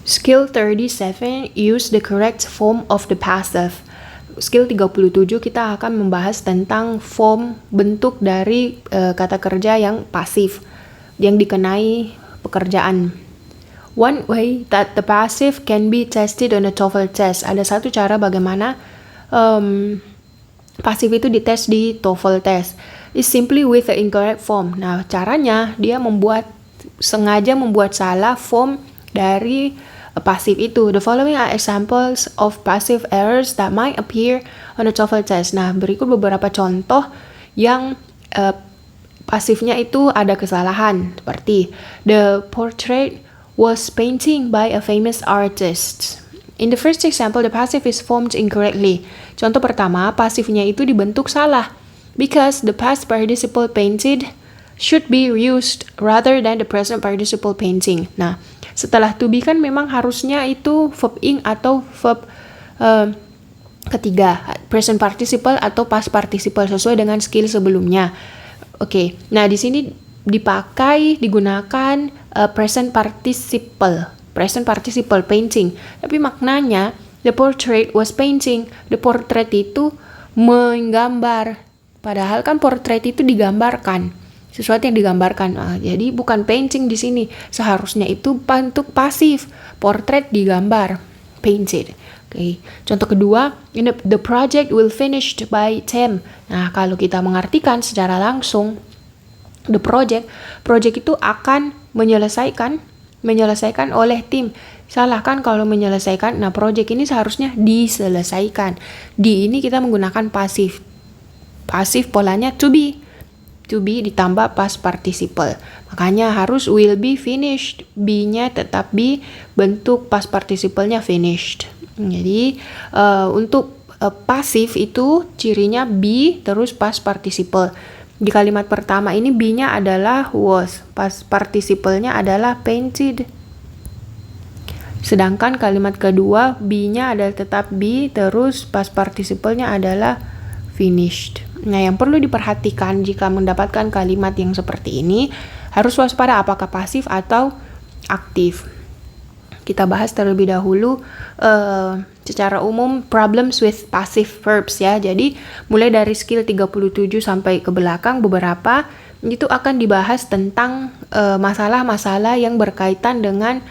Skill 37, use the correct form of the passive. Skill 37 kita akan membahas tentang form bentuk dari kata kerja yang pasif yang dikenai pekerjaan. One way that the passive can be tested on a TOEFL test. Ada satu cara bagaimana pasif itu dites di TOEFL test. Is simply with the incorrect form. Nah, caranya dia sengaja membuat salah form dari pasif itu. The following are examples of passive errors that might appear on a TOEFL test. Nah, berikut beberapa contoh yang pasifnya itu ada kesalahan. Seperti, the portrait was painting by a famous artist. In the first example, the passive is formed incorrectly. Contoh pertama, pasifnya itu dibentuk salah. Because the past participle painted should be used rather than the present participle painting. Nah, setelah to be kan memang harusnya itu verb ing atau verb ketiga, present participle atau past participle sesuai dengan skill sebelumnya. Oke, nah di sini digunakan present participle painting. Tapi maknanya the portrait was painting. The portrait itu menggambar. Padahal kan portrait itu digambarkan. Sesuatu yang digambarkan. Jadi bukan painting di sini. Seharusnya itu bentuk pasif. Portrait digambar. Painted. Okay. Contoh kedua, the project will finished by 10. Nah, kalau kita mengartikan secara langsung, the project itu akan menyelesaikan oleh tim. Salah kan kalau menyelesaikan. Nah, project ini seharusnya diselesaikan. Di ini kita menggunakan pasif. Pasif polanya to be ditambah past participle. Makanya harus will be finished. Be-nya tetap be, bentuk past participle-nya finished. Jadi untuk pasif itu cirinya be terus past participle. Di kalimat pertama ini be-nya adalah was, past participle-nya adalah painted. Sedangkan kalimat kedua be-nya adalah tetap be terus past participle-nya adalah finished. Nah, yang perlu diperhatikan jika mendapatkan kalimat yang seperti ini, harus waspada apakah pasif atau aktif. Kita bahas terlebih dahulu secara umum problems with passive verbs ya. Jadi mulai dari skill 37 sampai ke belakang beberapa itu akan dibahas tentang masalah-masalah yang berkaitan dengan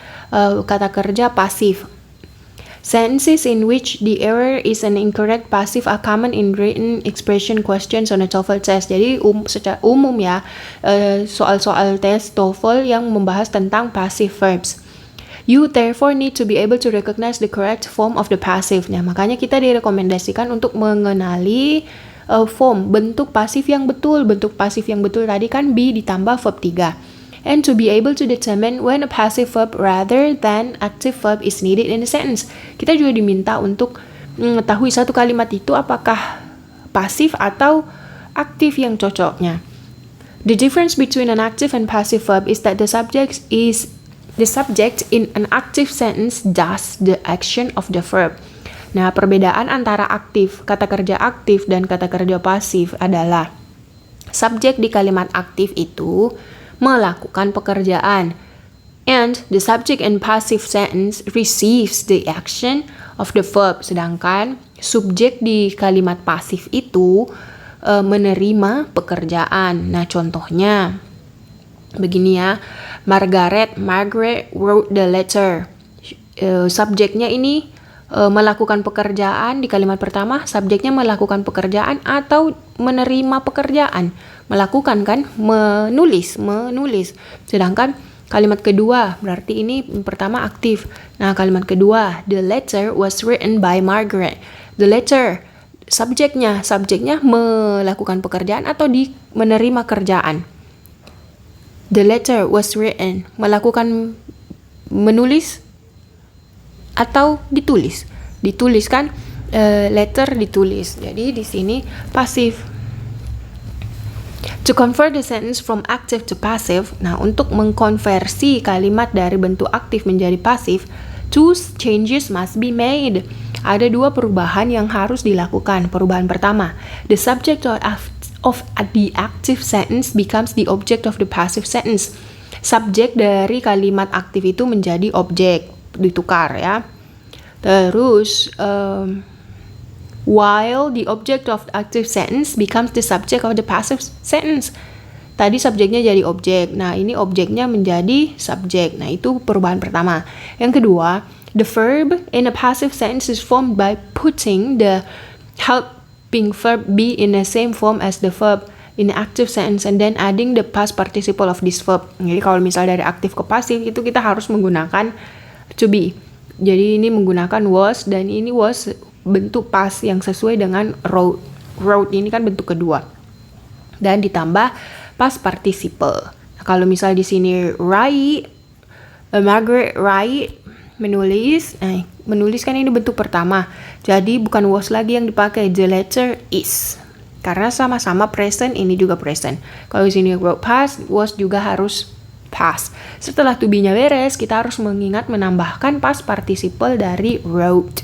kata kerja pasif. Sentences in which the error is an incorrect passive are common in written expression questions on a TOEFL test. Jadi secara umum ya, soal-soal tes TOEFL yang membahas tentang passive verbs. You therefore need to be able to recognize the correct form of the passive. Nah, makanya kita direkomendasikan untuk mengenali form, bentuk pasif yang betul. Bentuk pasif yang betul tadi kan be ditambah verb 3. And to be able to determine when a passive verb rather than active verb is needed in a sentence. Kita juga diminta untuk mengetahui satu kalimat itu apakah pasif atau aktif yang cocoknya. The difference between an active and passive verb is that the subject in an active sentence does the action of the verb. Nah, perbedaan antara kata kerja aktif dan kata kerja pasif adalah subjek di kalimat aktif itu melakukan pekerjaan, and the subject in passive sentence receives the action of the verb. Sedangkan subjek di kalimat pasif itu menerima pekerjaan. Nah, contohnya begini ya, Margaret wrote the letter. Subjeknya ini melakukan pekerjaan di kalimat pertama, subjeknya melakukan pekerjaan atau menerima pekerjaan. Melakukan kan, menulis. Sedangkan kalimat kedua, berarti ini pertama aktif. Nah, kalimat kedua, the letter was written by Margaret. The letter, subjeknya melakukan pekerjaan atau menerima kerjaan. The letter was written, menulis atau ditulis. Ditulis kan, letter ditulis. Jadi di sini pasif. To convert the sentence from active to passive, nah untuk mengkonversi kalimat dari bentuk aktif menjadi pasif, two changes must be made. Ada dua perubahan yang harus dilakukan. Perubahan pertama, the subject of the active sentence becomes the object of the passive sentence. Subjek dari kalimat aktif itu menjadi objek. ditukar ya. Terus while the object of the active sentence becomes the subject of the passive sentence. Tadi subjeknya jadi objek. Nah, ini objeknya menjadi subjek. Nah, itu perubahan pertama. Yang kedua, the verb in a passive sentence is formed by putting the helping verb be in the same form as the verb in the active sentence and then adding the past participle of this verb. Jadi kalau misal dari aktif ke pasif itu kita harus menggunakan to be. Jadi ini menggunakan was dan ini was bentuk past yang sesuai dengan wrote. Wrote ini kan bentuk kedua. Dan ditambah past participle. Nah, kalau misal di sini write, Margaret write, menulis. Nah, menulis kan ini bentuk pertama. Jadi bukan was lagi yang dipakai, the letter is. Karena sama-sama present, ini juga present. Kalau di sini wrote past, was juga harus past. Setelah to be-nya beres, kita harus menambahkan past participle dari wrote.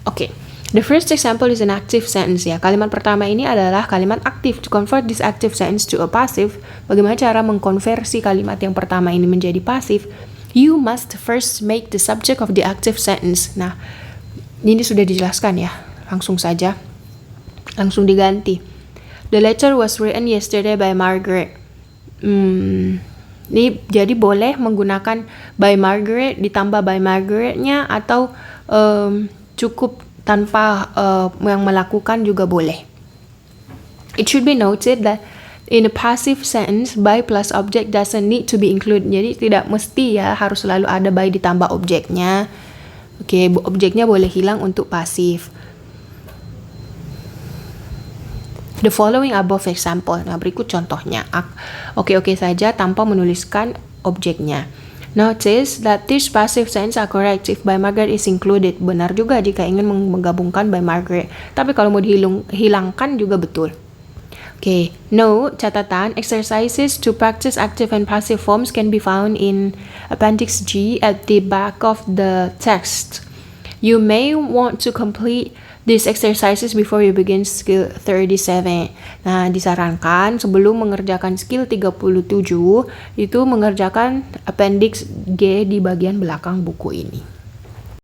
Oke. The first example is an active sentence ya. Kalimat pertama ini adalah kalimat aktif. To convert this active sentence to a passive, bagaimana cara mengkonversi kalimat yang pertama ini menjadi pasif? You must first make the subject of the active sentence. Nah, ini sudah dijelaskan ya. Langsung saja. Langsung diganti. The letter was written yesterday by Margaret. Ini jadi boleh menggunakan by Margaret ditambah by Margaret-nya atau cukup tanpa yang melakukan juga boleh. It should be noted that in a passive sentence, by plus object doesn't need to be included. Jadi tidak mesti ya harus selalu ada by ditambah objeknya. Oke, objeknya boleh hilang untuk pasif. The following above example. Nah, berikut contohnya. Oke saja tanpa menuliskan objeknya. Notice that these passive tense are correct if by Margaret is included. Benar juga jika ingin menggabungkan by Margaret. Tapi kalau mau dihilangkan juga betul. Okay, note, catatan, exercises to practice active and passive forms can be found in Appendix G at the back of the text. You may want to complete these exercises before you begin skill 37. Nah, disarankan sebelum mengerjakan skill 37 itu mengerjakan appendix G di bagian belakang buku ini.